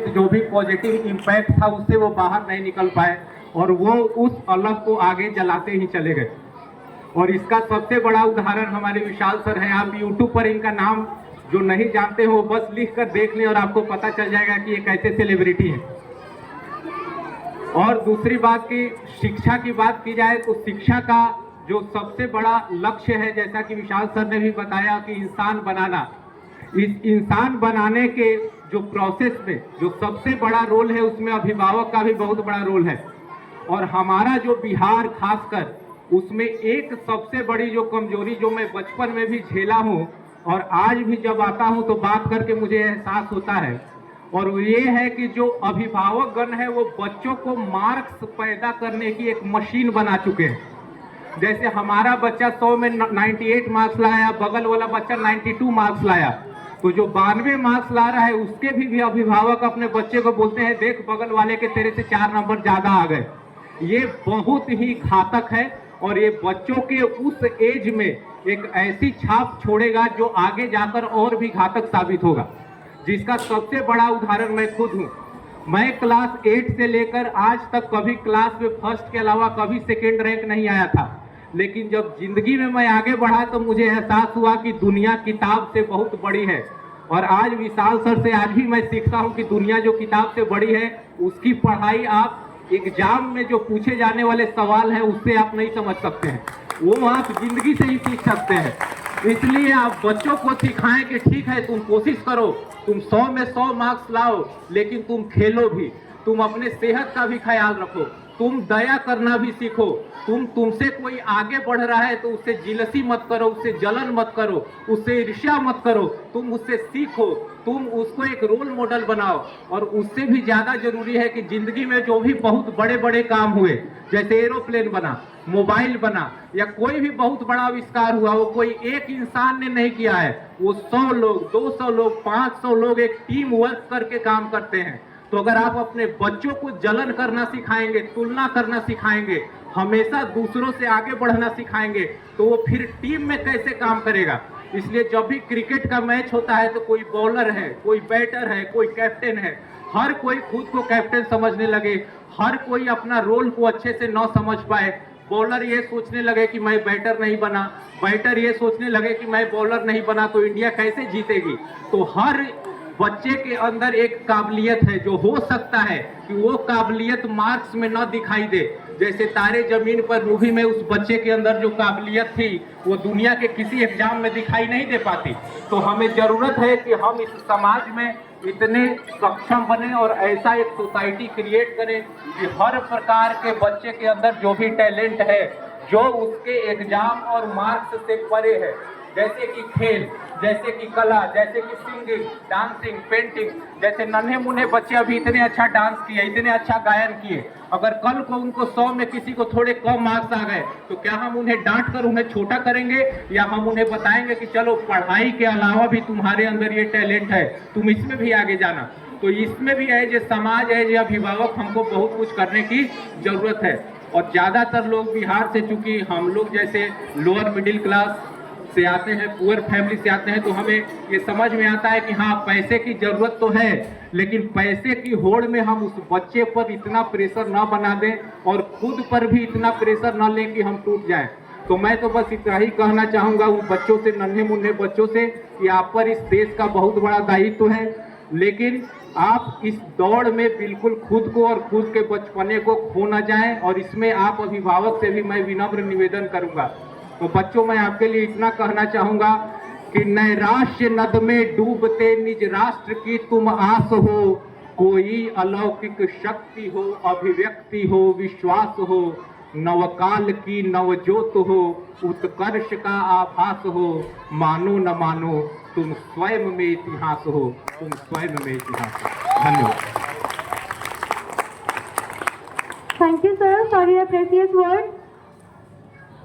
जो भी positive impact था उससे वो बाहर नहीं निकल पाए और वो उस अलग को आगे जलाते ही चले गए। और इसका सबसे बड़ा उदाहरण हमारे विशाल सर हैं। आप यूट्यूब पर इनका नाम जो नहीं जानते हो बस लिख कर देख लें और आपको पता चल जाएगा कि ये कैसे सेलिब्रिटी है। और दूसरी बात की शिक्षा की बात की जाए तो शिक्षा का जो सबसे बड़ा लक्ष्य है, जैसा कि विशाल सर ने भी बताया कि इंसान बनाना, इस इंसान बनाने के जो प्रोसेस में जो सबसे बड़ा रोल है उसमें अभिभावक का भी बहुत बड़ा रोल है। और हमारा जो बिहार खासकर उसमें एक सबसे बड़ी जो कमजोरी जो मैं बचपन में भी झेला हूँ और आज भी जब आता हूँ तो बात करके मुझे एहसास होता है, और ये है कि जो अभिभावक गण है वो बच्चों को मार्क्स पैदा करने की एक मशीन बना चुके हैं। जैसे हमारा बच्चा 100 में 98 मार्क्स लाया, बगल वाला बच्चा 92 मार्क्स लाया, तो जो 92 मार्क्स ला रहा है उसके भी अभिभावक अपने बच्चे को बोलते हैं देख बगल वाले के तेरे से 4 नंबर ज्यादा आ गए। ये बहुत ही घातक है और ये बच्चों के उस एज में एक ऐसी छाप छोड़ेगा जो आगे जाकर और भी घातक साबित होगा, जिसका सबसे बड़ा उदाहरण मैं खुद हूँ। मैं क्लास 8 से लेकर आज तक कभी क्लास में फर्स्ट के अलावा कभी सेकेंड रैंक नहीं आया था, लेकिन जब जिंदगी में मैं आगे बढ़ा तो मुझे एहसास हुआ कि दुनिया किताब से बहुत बड़ी है। और आज विशाल सर से आज भी मैं सीखता हूं कि दुनिया जो किताब से बड़ी है उसकी पढ़ाई आप एग्जाम में जो पूछे जाने वाले सवाल हैं उससे आप नहीं समझ सकते हैं, वो आप जिंदगी से ही सीख सकते हैं। इसलिए आप बच्चों को सिखाएं कि ठीक है तुम कोशिश करो, तुम 100 में 100 मार्क्स लाओ, लेकिन तुम खेलो भी, तुम अपने सेहत का भी ख्याल रखो, तुम दया करना भी सीखो, तुमसे कोई आगे बढ़ रहा है तो उससे जिलसी मत करो, उससे जलन मत करो, उससे ईर्ष्या मत करो, तुम उससे सीखो, तुम उसको एक रोल मॉडल बनाओ। और उससे भी ज्यादा जरूरी है कि जिंदगी में जो भी बहुत बड़े बड़े काम हुए, जैसे एरोप्लेन बना, मोबाइल बना या कोई भी बहुत बड़ा आविष्कार हुआ, वो कोई एक इंसान ने नहीं किया है, वो 100 लोग, 200 लोग, 500 लोग एक टीम वर्क करके काम करते हैं। तो अगर आप अपने बच्चों को जलन करना सिखाएंगे, तुलना करना सिखाएंगे, हमेशा दूसरों से आगे बढ़ना सिखाएंगे, तो वो फिर टीम में कैसे काम करेगा। इसलिए जब भी क्रिकेट का मैच होता है तो कोई बॉलर है, कोई बैटर है, कोई कैप्टन है, हर कोई खुद को कैप्टन समझने लगे, हर कोई अपना रोल को अच्छे से न समझ पाए। बॉलर ये सोचने लगे कि मैं बैटर नहीं बना, बैटर ये सोचने लगे कि मैं बॉलर नहीं बना, तो इंडिया कैसे जीतेगी। तो हर बच्चे के अंदर एक काबिलियत है जो हो सकता है कि वो काबिलियत मार्क्स में न दिखाई दे। जैसे तारे जमीन पर मूवी में उस बच्चे के अंदर जो काबिलियत थी वो दुनिया के किसी एग्जाम में दिखाई नहीं दे पाती। तो हमें जरूरत है कि हम इस समाज में इतने सक्षम बने और ऐसा एक सोसाइटी क्रिएट करें कि हर प्रकार के बच्चे के अंदर जो भी टैलेंट है, जो उसके एग्जाम और मार्क्स से परे है, जैसे कि खेल, जैसे कि कला, जैसे कि सिंगिंग, डांसिंग, पेंटिंग, जैसे नन्हे मुन्ने बच्चे अभी इतने अच्छा डांस किए, इतने अच्छा गायन किए, अगर कल को उनको 100 में किसी को थोड़े कम मार्क्स आ गए तो क्या हम उन्हें डांट कर उन्हें छोटा करेंगे या हम उन्हें बताएंगे कि चलो पढ़ाई के अलावा भी तुम्हारे अंदर ये टैलेंट है, तुम इसमें भी आगे जाना। तो इसमें भी है जो समाज है, जो अभिभावक, हमको बहुत कुछ करने की जरूरत है। और ज्यादातर लोग बिहार से, चूंकि हम लोग जैसे लोअर मिडिल क्लास से आते हैं, पुअर फैमिली से आते हैं, तो हमें ये समझ में आता है कि हाँ पैसे की जरूरत तो है, लेकिन पैसे की होड़ में हम उस बच्चे पर इतना प्रेशर ना बना दें और खुद पर भी इतना प्रेशर ना लें कि हम टूट जाएं। तो मैं तो बस इतना ही कहना चाहूँगा उन बच्चों से, नन्हे मुन्ने बच्चों से, कि आप पर इस देश का बहुत बड़ा दायित्व है, लेकिन आप इस दौड़ में बिल्कुल खुद को और खुद के बचपने को खो ना जाएं। और इसमें आप अभिभावक से भी मैं विनम्र निवेदन करूँगा। तो बच्चों, मैं आपके लिए इतना कहना चाहूंगा कि नैराश्य नद में डूबते निज राष्ट्र की तुम आस हो, कोई अलौकिक शक्ति हो, अभिव्यक्ति हो, विश्वास हो, नवकाल की नवज्योत हो, उत्कर्ष का आभास हो, मानो न मानो तुम स्वयं में इतिहास हो, तुम स्वयं में इतिहास हो। धन्यवाद। Thank you, sir, for your precious words.